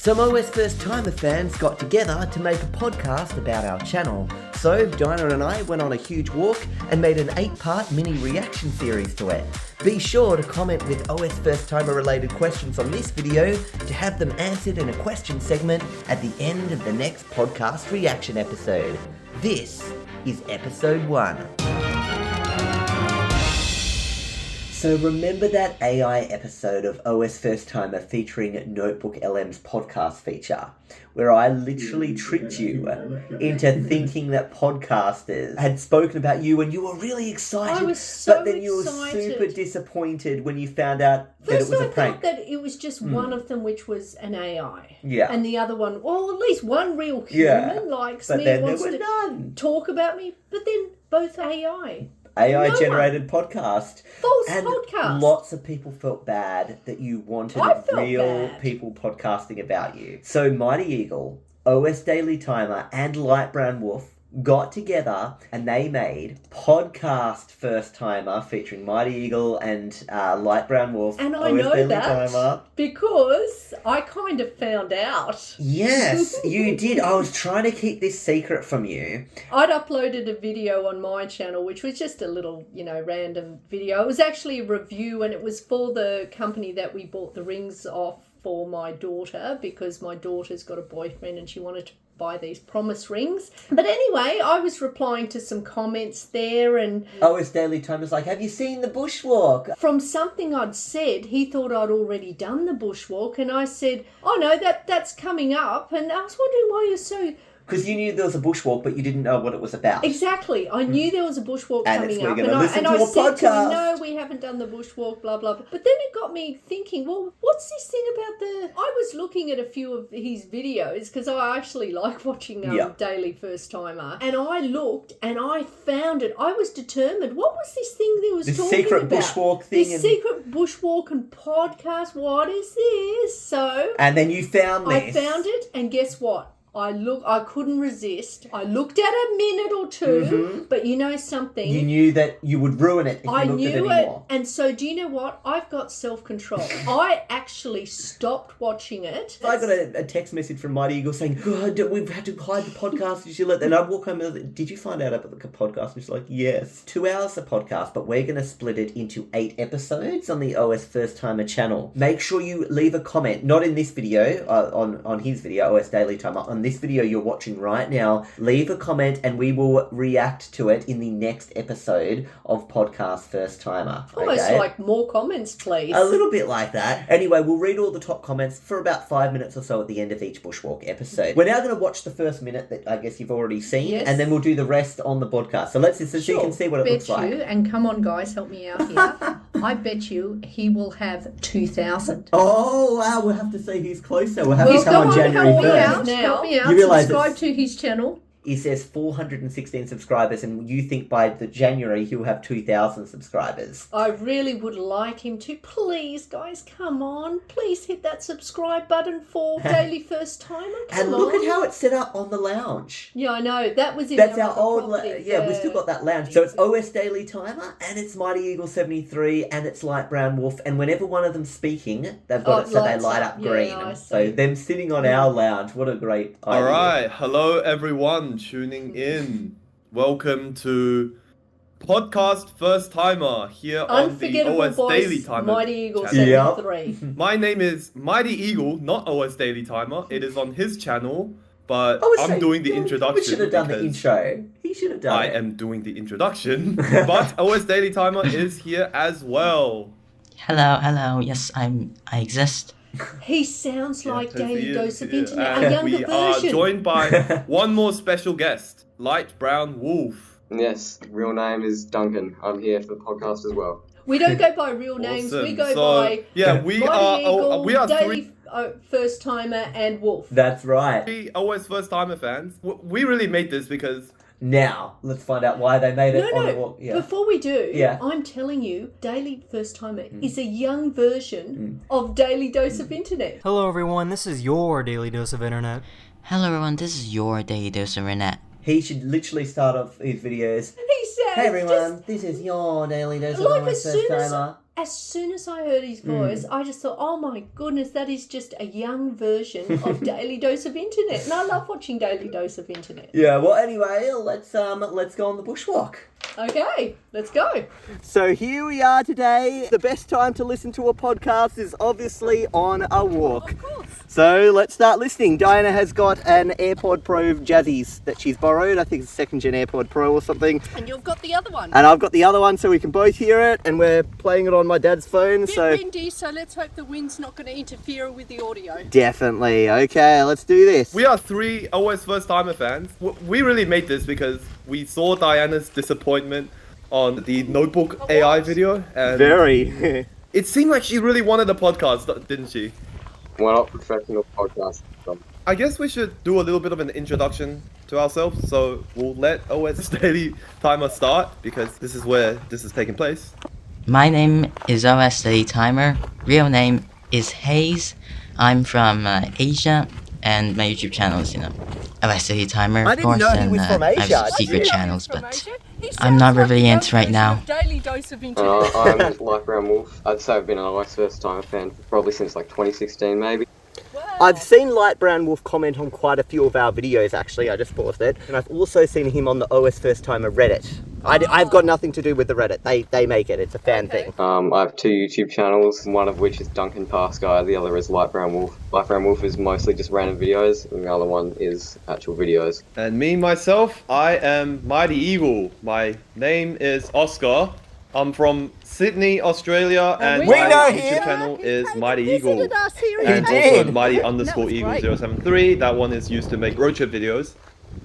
Some OS First Timer fans got together to make a podcast about our channel. So Dinah and I went on a huge walk and made an 8-part mini reaction series to it. Be sure to comment with OS First Timer related questions on this video to have them answered in a question segment at the end of the next podcast reaction episode. This is episode 1. So remember that AI episode of OS First Timer featuring Notebook LM's podcast feature, where I literally tricked you into thinking that podcasters had spoken about you and you were really excited, I was so but then you were super disappointed when you found out that it was a prank. First I thought that it was just one of them which was an AI. Yeah. And the other one, well, at least one real human likes me, wants to talk about me, but then both AI. AI-generated podcast. False and podcast. Lots of people felt bad that you wanted real people podcasting about you. So Mighty Eagle, OS Daily Timer, and Light Brown Wolf got together and they made Podcast First Timer featuring Mighty Eagle and Light Brown Wolf. And I OS know Daily that Timer. Because I kind of found out. Yes, you did. I was trying to keep this secret from you. I'd uploaded a video on my channel, which was just a little, random video. It was actually a review, and it was for the company that we bought the rings off for my daughter, because my daughter's got a boyfriend and she wanted to buy these promise rings. But anyway, I was replying to some comments there, and OS Daily Timer's like, have you seen the bushwalk? From something I'd said, he thought I'd already done the bushwalk, and I said, oh no, that's coming up, and I was wondering why you're so... Because you knew there was a bushwalk, but you didn't know what it was about. Exactly. I knew there was a bushwalk coming up. And I said to him, no, we haven't done the bushwalk, blah, blah, blah. But then it got me thinking, well, what's this thing about the... I was looking at a few of his videos, because I actually like watching Daily First Timer. And I looked, and I found it. I was determined. What was this thing that was talking about? The secret bushwalk thing. This secret bushwalk and podcast. What is this? So... And then you found this. I found it, and guess what? I couldn't resist. I looked at a minute or two, but you know something? You knew that you would ruin it if you looked at it anymore. And so do you know what? I've got self-control. I actually stopped watching it. I got a text message from Mighty Eagle saying, God, we've had to hide the podcast. And I walk home and I like, did you find out about the podcast? And she's like, yes. 2 hours of podcast, but we're going to split it into 8 episodes on the OS First Timer channel. Make sure you leave a comment, not in this video, on his video, OS Daily Timer, on this video you're watching right now. Leave a comment and we will react to it in the next episode of Podcast First Timer. Almost like more comments, please. A little bit like that. Anyway, we'll read all the top comments for about 5 minutes or so at the end of each bushwalk episode. We're now going to watch the first minute that I guess you've already seen, and then we'll do the rest on the podcast. So let's so you can see what it looks like. And come on guys, help me out here. I bet you he will have 2,000. Oh wow, we'll have to see who's closer. We'll have to come on January 1st. Help me out. You realise subscribe to his channel. He says 416 subscribers, and you think by the January he'll have 2,000 subscribers. I really would like him to. Please, guys, come on. Please hit that subscribe button for Daily First Timer. And look at how it's set up on the lounge. Yeah, I know. That was in That's our old we've still got that lounge. So it's OS Daily Timer, and it's Mighty Eagle 73, and it's Light Brown Wolf. And whenever one of them's speaking, they've got it so they light up green. So them sitting on our lounge, what a great idea. All right. Hello, everyone tuning in. Welcome to Podcast First Timer here on the OS Daily Timer. Mighty Eagle 73. My name is Mighty Eagle, not OS Daily Timer. It is on his channel, but I'm doing the introduction. We should have done the intro. He should have done it. I am doing the introduction, but OS Daily Timer is here as well. Hello. Yes, I exist. He sounds like Daily Dose of Internet, a younger version. We are joined by one more special guest, Light Brown Wolf. Yes, real name is Duncan. I'm here for the podcast as well. We don't go by real names. We go by we are Daily First Timer and Wolf. That's right. 3 OS First Timer fans. We really made this because... Now, let's find out why they made it on the walk. Yeah. Before we do, I'm telling you, Daily First Timer is a young version of Daily Dose of Internet. Hello everyone, this is your Daily Dose of Internet. Hello everyone, this is your Daily Dose of Internet. He should literally start off his videos. He says, hey everyone, this is your Daily Dose of like OS First Timer. as soon as I heard his voice, I just thought, oh my goodness, that is just a young version of Daily Dose of Internet. And I love watching Daily Dose of Internet. Yeah, well, anyway, let's go on the bushwalk. Okay, let's go. So here we are today. The best time to listen to a podcast is obviously on a walk. Of course. So let's start listening. Diana has got an AirPod Pro Jazzies that she's borrowed. I think it's a 2nd gen AirPod Pro or something. And you've got the other one. And I've got the other one so we can both hear it, and we're playing it on my dad's phone. Bit windy, so let's hope the wind's not going to interfere with the audio. Definitely. Okay, let's do this. We are 3 OSFirstTimer fans. We really made this because we saw Diana's disappointment on the Notebook AI video. And Very. it seemed like she really wanted a podcast, didn't she? We're not professional podcasters. I guess we should do a little bit of an introduction to ourselves. So we'll let OS Daily Timer start because this is where this is taking place. My name is OSFirstTimer. Real name is Hayes. I'm from Asia, and my YouTube channel is, OSFirstTimer. I didn't know he was from I have Asia. some secret channels, but I'm not really into right now. Daily Dose of Internet. I'm Light Brown Wolf. I'd say I've been an OSFirstTimer fan probably since like 2016 maybe. I've seen Light Brown Wolf comment on quite a few of our videos, actually. I just paused it. And I've also seen him on the OSFirstTimer Reddit. I've got nothing to do with the Reddit. They make it. It's a fan thing. I have 2 YouTube channels, one of which is Duncan Pass Guy, the other is Light Brown Wolf. Light Brown Wolf is mostly just random videos, and the other one is actual videos. And me, myself, I am Mighty Eagle. My name is Oscar. I'm from Sydney, Australia, and We my know YouTube him. channel is Mighty Eagle. Visited us here in And did. also Mighty_Eagle073. That one is used to make road trip videos.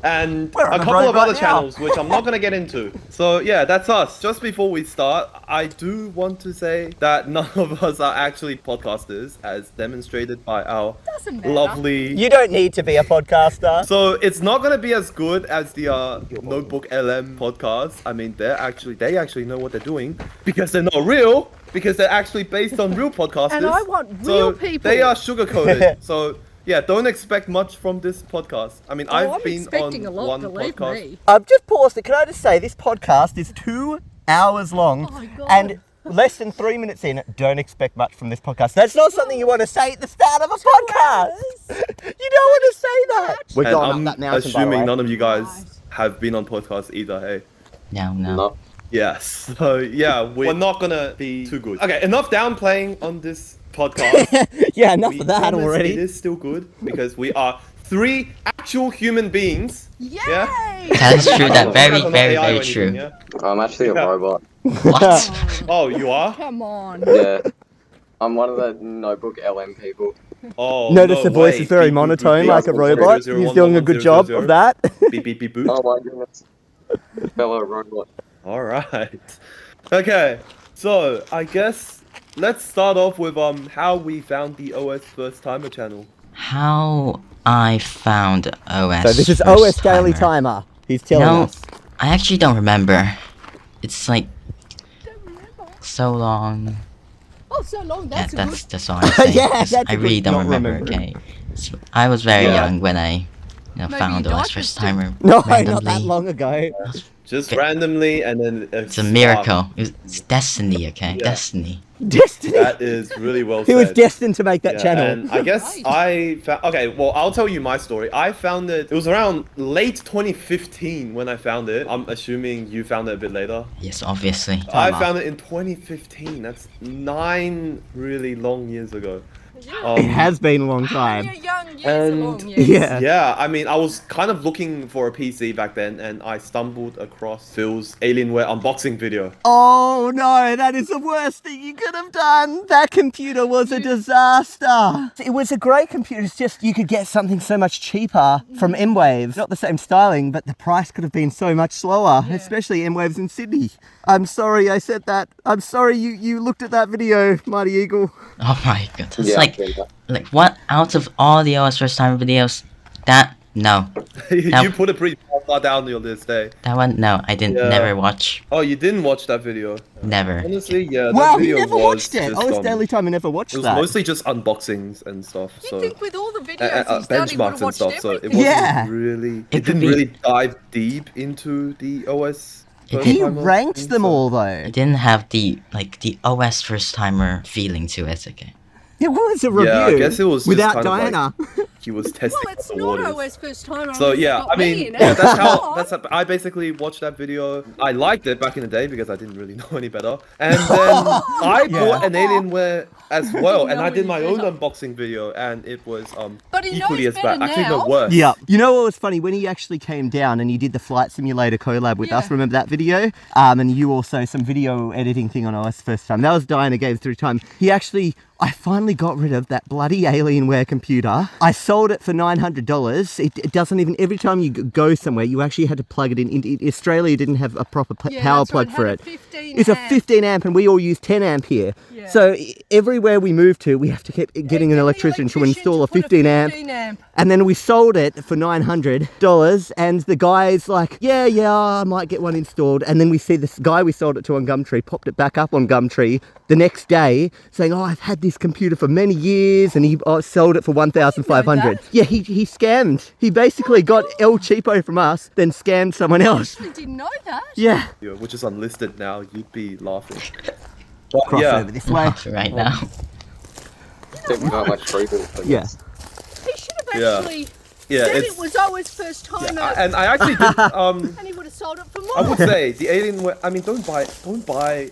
And We're on a the couple road of right other now. channels, which I'm not going to get into. So yeah, that's us. Just before we start, I do want to say that none of us are actually podcasters, as demonstrated by our Doesn't matter. lovely... You don't need to be a podcaster. So it's not going to be as good as the Notebook LM podcast. I mean, they actually know what they're doing because they're not real, because they're actually based on real podcasters. And I want So real people. they are sugar-coated. So yeah, don't expect much from this podcast. I mean, I'm I've been expecting on a lot, one believe podcast. me. I've just paused it. Can I just say, this podcast is 2 hours long. Oh my God. And less than 3 minutes in, don't expect much from this podcast. That's not something you want to say at the start of a podcast. You don't want to say that. We're And going I'm up that mountain, by the assuming way. none of you guys have been on podcasts either, hey? No. No. Yes. So yeah, we're not gonna be too good. Okay, enough downplaying on this podcast. Yeah, enough We of that promise already. It is still good because we are 3 actual human beings. Yay! Yeah? That is true. That You very, guys are not very, AI or very anything, true. yeah? I'm actually a Yeah. robot. What? Oh, you are? Come on. Yeah. I'm one of the Notebook LM people. Oh, Notice no the voice way. is very Beep, boop, monotone, boop, like a beep, robot. 001, He's doing a good job 000. of that. Beep, beep, beep, boop. Oh my goodness. Fellow robot. All right. Okay. So I guess let's start off with how we found the OSFirstTimer channel. How I found OS. So this is First OS Daily Timer. Timer. He's telling No, us. I actually don't remember. It's like so long. Oh, so long. Yeah, That's a good. that's all I'm saying. Yeah, 'cause that's I a good really don't not remember. remembering. Okay, I was very Yeah. young when I Maybe found you died OS First just Timer. No, not randomly. that long ago. Just Okay. randomly, and then It's a miracle. It's destiny. Okay, Yeah. destiny. Destiny. That is really well He said. was destined to make that Yeah, channel. and I guess I found. Okay, well, I'll tell you my story. I found it. It was around late 2015 when I found it. I'm assuming you found it a bit later. Yes, obviously. I found it in 2015. That's 9 really long years ago. It has been a long time. Your young years And- along, yes. Yeah. Yeah, I mean, I was kind of looking for a PC back then, and I stumbled across Phil's Alienware unboxing video. Oh no, that is the worst thing you could have done. That computer was a disaster. It was a great computer, it's just you could get something so much cheaper from M-Waves. Not the same styling, but the price could have been so much slower, especially M-Waves in Sydney. I'm sorry I said that. I'm sorry you looked at that video, Mighty Eagle. Oh my god, that's Yeah, like I've seen that. what out of all the OS First Timer videos? That no, You put it pretty far down your list, eh? that one no, I didn't Yeah. never watch. Oh, you didn't watch that video? Never. Honestly, yeah. That Wow, he video never was watched it. just, OS Daily Timer never watched It was that. mostly just unboxings and stuff. You So think with all the videos he's done, he would benchmarks have and watched stuff. So it everything? wasn't Yeah. really. It It didn't could be- really dive deep into the OS First He timer, ranked think them so. all though. It didn't have the OS first timer feeling to it. Okay. It was a review. Yeah, I guess it was just without kind of like- Diana. He was testing Well, it's the not waters. OSFirstTimer. So yeah, I mean, in it. yeah, that's how. I basically watched that video. I liked it back in the day because I didn't really know any better. And then I bought an Alienware as well, and know I did any my own better. unboxing video, and it was But he equally knows as bad. better Actually, no now. worse. Yeah. You know what was funny? When he actually came down and he did the Flight Simulator collab with us, Yeah. remember that video? And you also, some video editing thing on OS first time. That was Diana Games through time. I finally got rid of that bloody Alienware computer. I sold it for $900. It doesn't even, every time you go somewhere, you actually had to plug it in. Australia didn't have a proper power that's right, plug for had it. a 15 It's a amp. 15 amp and we all use 10 amp here. Yeah. So everywhere we move to, we have to keep getting an electrician to install a 15 amp. And then we sold it for $900, and the guy's like, yeah, I might get one installed. And then we see this guy we sold it to on Gumtree, popped it back up on Gumtree the next day, saying, oh, I've had this computer for many years, and he sold it for $1,500. Yeah, he scammed. He basically got El Cheapo from us, then scammed someone else. I didn't know that. Yeah. Which is unlisted now. You'd be laughing. But Cross yeah, over this way. Right now. Think we got like free boots, I Yeah. guess. He should have Yeah. actually yeah, said it's. it was OSFirstTimer, And I actually did. and he would have sold it for more. I would say the Alienware. I mean, don't buy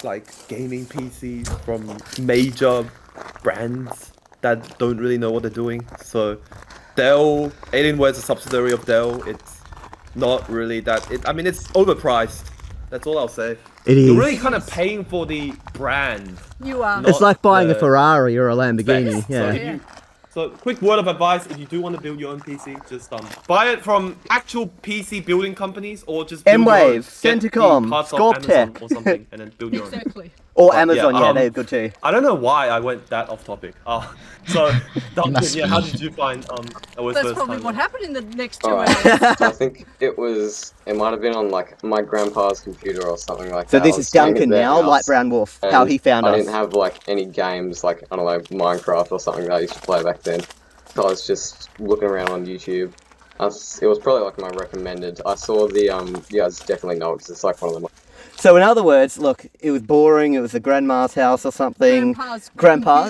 like gaming PCs from major brands that don't really know what they're doing. So Dell, Alienware is a subsidiary of Dell. It's not really that. I mean, it's overpriced. That's all I'll say. It is. You're really kind of paying for the brand. You are. Not It's like buying a the Ferrari or a Lamborghini. specs. Yeah. So quick word of advice: if you do want to build your own PC, just buy it from actual PC building companies, or just build your own. M-Wave, Get the Centicom, parts off Scorptech. Amazon or something, and then build your own. Exactly. Or Amazon, yeah, they're good too. I don't know why I went that off topic. So Duncan, must yeah, how be. did you find OS That's first probably time? what happened in the next 2 Alright. hours. So I think it might have been on like my grandpa's computer or something like So that. this I was is staying at Duncan their now, house, Light Brown Wolf. How and he found I us. didn't have like any games like, I don't know, Minecraft or something that I used to play back then. So I was just looking around on YouTube. It was probably like my recommended. I saw the you guys definitely know it because it's like one of them. So in other words, look, it was boring. It was a grandma's house or something. Grandpa's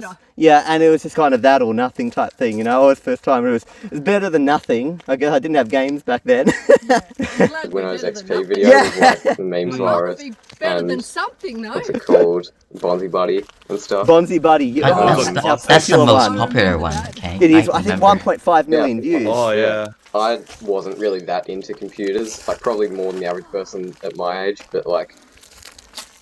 computer. Yeah, and it was just kind of that or nothing type thing, you know. It was first time. It was better than nothing. I guess I didn't have games back then. Windows Better than XP nothing. video Yeah. with like the memes Might virus be better than and something, though. what's it called, Bonzi Buddy and stuff. Bonzi Buddy. Yeah, that's our the- That's the popular most one. popular one. Okay. It is. I think remember. 1.5 million Yeah. views. Oh yeah. I wasn't really that into computers, like probably more than the average person at my age, but like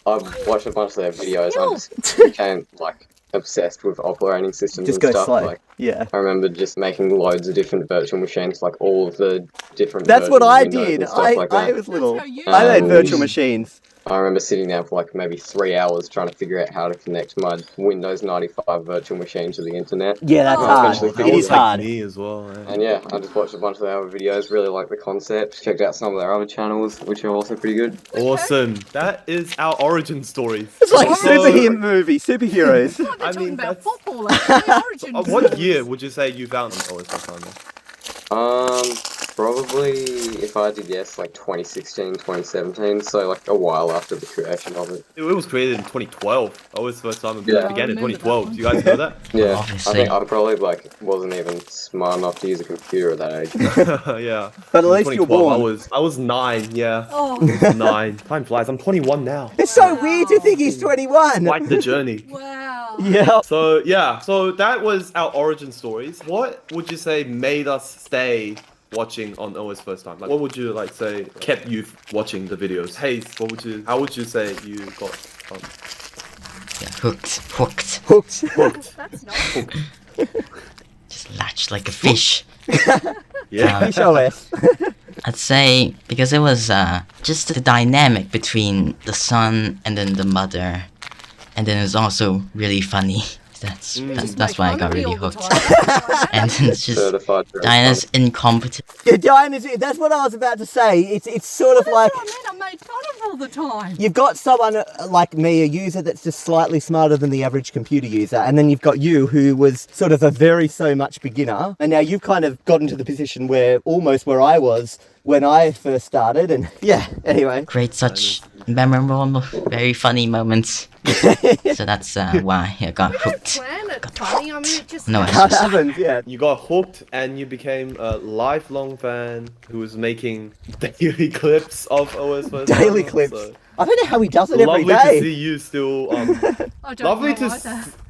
I've watched a bunch of their videos and I just became like obsessed with operating systems Just and go stuff. slow. Like Yeah. I remember just making loads of different virtual machines, like all of the different That's what versions of I Windows did. and stuff like I that. was little. That's how you I made Um, virtual machines. I remember sitting down for like maybe 3 hours trying to figure out how to connect my Windows 95 virtual machine to the internet. Yeah, that's Oh, hard. eventually It figured is it out. hard. Me as well. Yeah. And yeah, I just watched a bunch of their other videos, really liked the concept, checked out some of their other channels, which are also pretty good. Awesome. That is our origin story. It's like So- superhero movie, superheroes. Oh, they're I talking mean, about that's- football, actually. Origins. What year would you say you found OS first time? Probably, if I had to guess, like 2016, 2017, so like a while after the creation of it. It was created in 2012. OS first time Yeah. began in I remember 2012. that Do you guys know that? Yeah, Obviously. I think I probably like wasn't even smart enough to use a computer at that age. Yeah. But at In least you're 2012, born. I was 9. Yeah. Oh, 9. Time flies. I'm 21 now. It's so weird to think he's 21. Quite the journey. wow. Yeah. So yeah, so that was our origin stories. What would you say made us stay watching on OS first time? Like, what would you like say kept you watching the videos? Hey, how would you say you got Yeah, hooked. Hooked. hooked? That's nice. Just latched like a fish. Yeah. Fish OS. I'd say because it was just the dynamic between the son and then the mother, and then it was also really funny That's why I got really hooked. And it's just Certified Dinah's incompetent. Yeah, Diana's, that's what I was about to say. It's sort of like I mean, I'm made fun of all the time. you've got someone like me, a user that's just slightly smarter than the average computer user, and then you've got you who was sort of a very so much beginner, and now you've kind of gotten to the position where almost where I was when I first started, and yeah, anyway. Create such memorable, very funny moments. So that's why I got hooked. Plan it funny. I mean, it just No, it's That just happens, yeah. You got hooked and you became a lifelong fan who was making daily clips of OSFirstTimer. Daily clips. So I don't know how he does it every lovely to day. see you still. I don't Lovely know to either.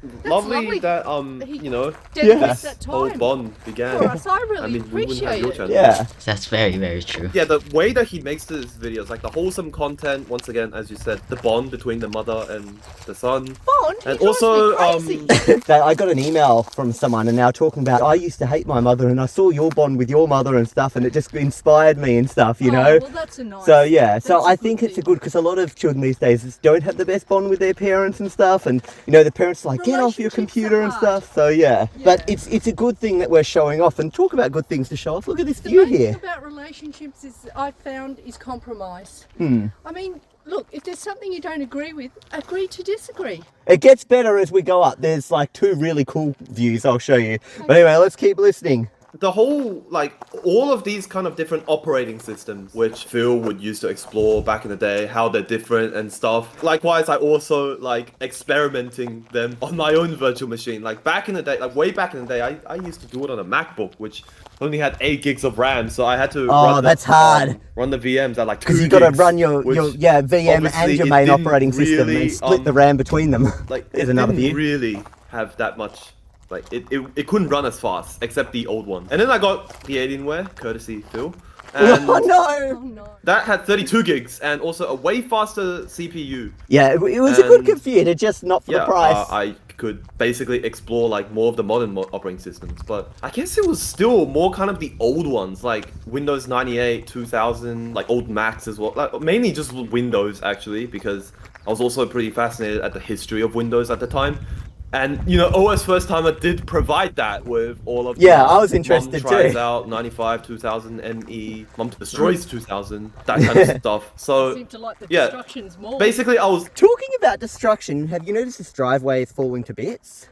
That's lovely that He you know dedicates Yeah. that whole time bond began. for us. I really I mean, we wouldn't have appreciate your it. channel. Yeah. that's very, very true. Yeah, the way that he makes his videos, like the wholesome content, once again, as you said, the bond between the mother and the son. Bond, he And drives also, me crazy. I got an email from someone and now talking about I used to hate my mother and I saw your bond with your mother and stuff and it just inspired me and stuff, you know. Well, that's a nice. So yeah, so that's a I good think it's a thing. good because a lot of children these days don't have the best bond with their parents and stuff, and you know the parents are like get off your Relationships computer are and hard. stuff. So yeah, but Yeah. it's a good thing that we're showing off and talk about good things to show off. Look at this The view main thing here. about relationships is I found is compromise. Hmm. I mean, look, if there's something you don't agree with, agree to disagree. It gets better as we go up. There's like 2 really cool views I'll show you. But anyway, let's keep listening. The whole, like, all of these kind of different operating systems, which Phil would use to explore back in the day, how they're different and stuff. Likewise, I also like experimenting them on my own virtual machine. Like back in the day, like way back in the day, I used to do it on a MacBook, which only had 8 gigs of RAM, so I had to That's hard. run the VMs at like 2 Because gigs. you got to run your which VM and obviously your it main didn't operating system really, and split the RAM between them. like There's it another didn't view. really have that much. Like it couldn't run as fast, except the old one. And then I got the Alienware, courtesy Phil. And Oh no! Oh no. that had 32 gigs and also a way faster CPU. Yeah, it was a good And- computer, just not for Yeah, the price. I could basically explore like more of the modern operating systems, but I guess it was still more kind of the old ones, like Windows 98, 2000, like old Macs as well. Like mainly just Windows actually, because I was also pretty fascinated at the history of Windows at the time. And you know, OSFirstTimer did provide that with all of Yeah, the I was interested Mom tries too. out 95, 2000 ME, Mom destroys 2000, that kind of stuff. I So seem to like the yeah, destructions more. basically I was Talking about destruction, have you noticed this driveway is falling to bits?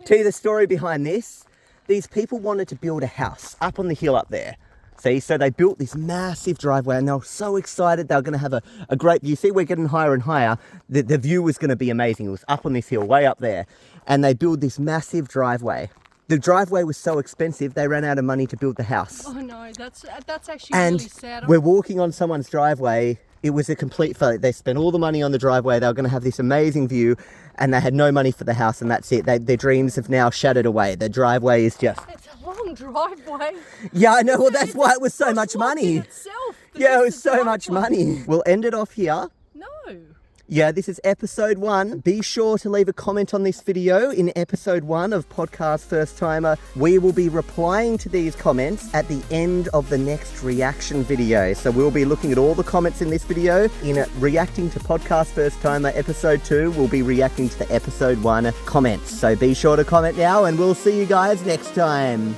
Tell you the story behind this. These people wanted to build a house up on the hill up there. See, so they built this massive driveway and they were so excited they were going to have a great view. See, we're getting higher and higher. The view was going to be amazing. It was up on this hill, way up there. And they built this massive driveway. The driveway was so expensive, they ran out of money to build the house. Oh no, that's actually And really sad. we're walking on someone's driveway. It was a complete failure. They spent all the money on the driveway. They were going to have this amazing view and they had no money for the house and that's it. Their dreams have now shattered away. The driveway is just... It's a long driveway. Yeah, I know. Well, that's It's why a it was so much bushwalk in money. itself, Yeah, it was just the so much driveway. money. We'll end it off here. No. Yeah, this is episode 1. Be sure to leave a comment on this video in episode 1 of Podcast First Timer. We will be replying to these comments at the end of the next reaction video. So we'll be looking at all the comments in this video. In reacting to Podcast First Timer episode 2, we'll be reacting to the episode 1 comments. So be sure to comment now and we'll see you guys next time.